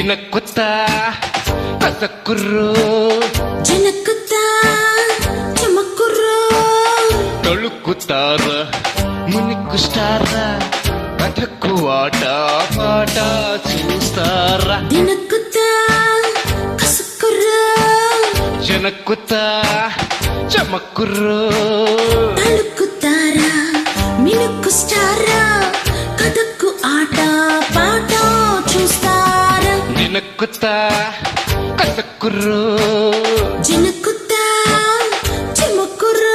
ದಿನಕ್ಕುತ್ತ ಕಸಕ್ಕುರ್ರು ಜನಕ್ಕುತ್ತ ಚಮಕ್ಕುರ್ರು తొలుక్కుతార మునిక్కుస్తారా కథకు ఆట పాట చూస్తారా ದಿನಕ್ಕುತ್ತ ಕಸಕ್ಕುರ್ರು జనక్కుత చమక్కుర్రు తలుక్కుతార మినుక్కుస్తార కథకు ఆట పాట చూస్తార దినక్కుత కసక్కుర్రు ಜನಕ್ಕುತ್ತ ಚಮಕ್ಕುರ್ರು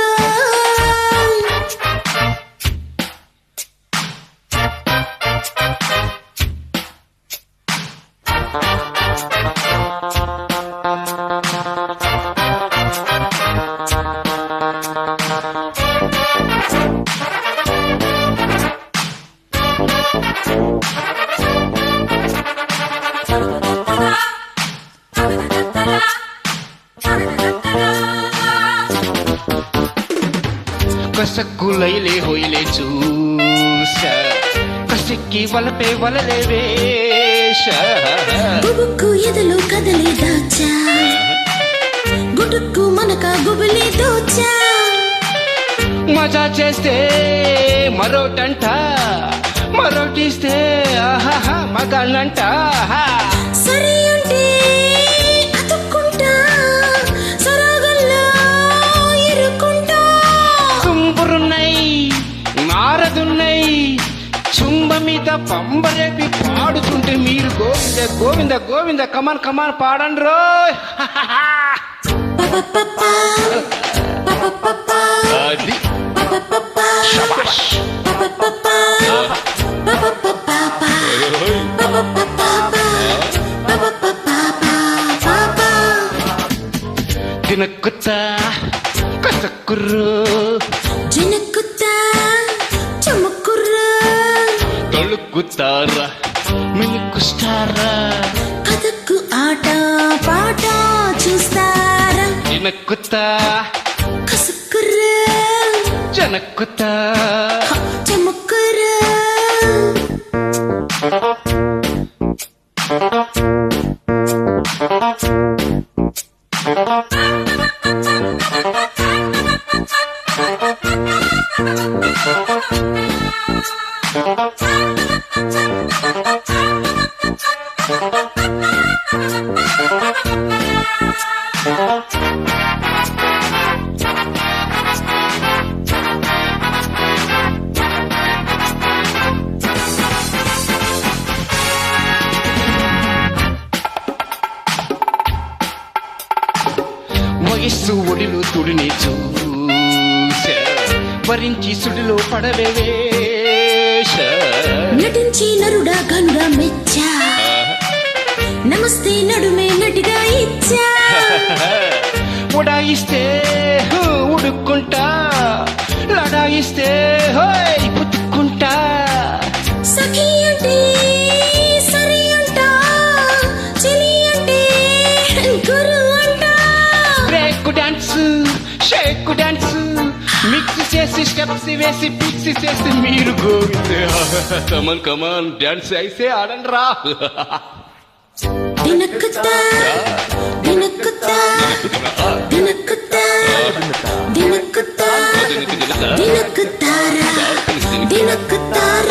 కసక్కులైలే హొయిలే చూస కసిక్కి వలపే వలలే వేష గుబుక్కు ఎదలో కదలే దాచా గుడుక్కు మనక గుబులే దోచా మజా చేస్తే మరోటంట మరోటిస్తే ఆహాహా మగాళ్ళంట సరే అంటే అతుక్కుంటా సరాగల్లా ఇరుక్కుంటా తుంబురున్నై నారదున్నై చుంబ మీద పంబరేపి పాడుతుంటే మీరు గోవింద గోవింద గోవింద కమాన్ కమాన్ పాడండి రోయ్ పపపపా పపపపా అది పపపపా శబాష్ పపపపా పపపపా పపపపా పపపపా తినక్కుత కసక్కుర్రు ಜನಕ್ಕುತ್ತ ಚಮಕ್ಕುರ್ರು తొలుక్కుతార మినుక్కుస్తార కథకు ఆట పాట చూస్తారా తినక్కుత కసుక్కుర్రు జనక్కుత చమక్కుర్రు వయస్సు ఒడిలో తుడిని చూస వరించి సుడిలో పడవే వేష నటించి నరుడా గనుడా మెచ్చా నమస్తే నడుమే నటిగా ఇచ్చా ఉడాయిస్తే ఉడుక్కుంటా లడాయిస్తే హోయ్ పుట్టుకుంటా సఖీ అంటే సరి అంట చెలి అంటే గురు అంట break dance shake dance mix చేసి స్టెప్స్ వేసి పిక్స్ చేసి మీరు గోవింద కమాన్ కమాన్ డాన్స్ అయితే ఆడండి రా ದಿನಕ್ಕುತ್ತ ದಿನಕ್ಕುತ್ತ ದಿನಕ್ಕುತ್ತ ದಿನಕ್ಕುತ್ತ ದಿನಕ್ಕುತ್ತಾರ ದಿನಕ್ಕುತ್ತಾರ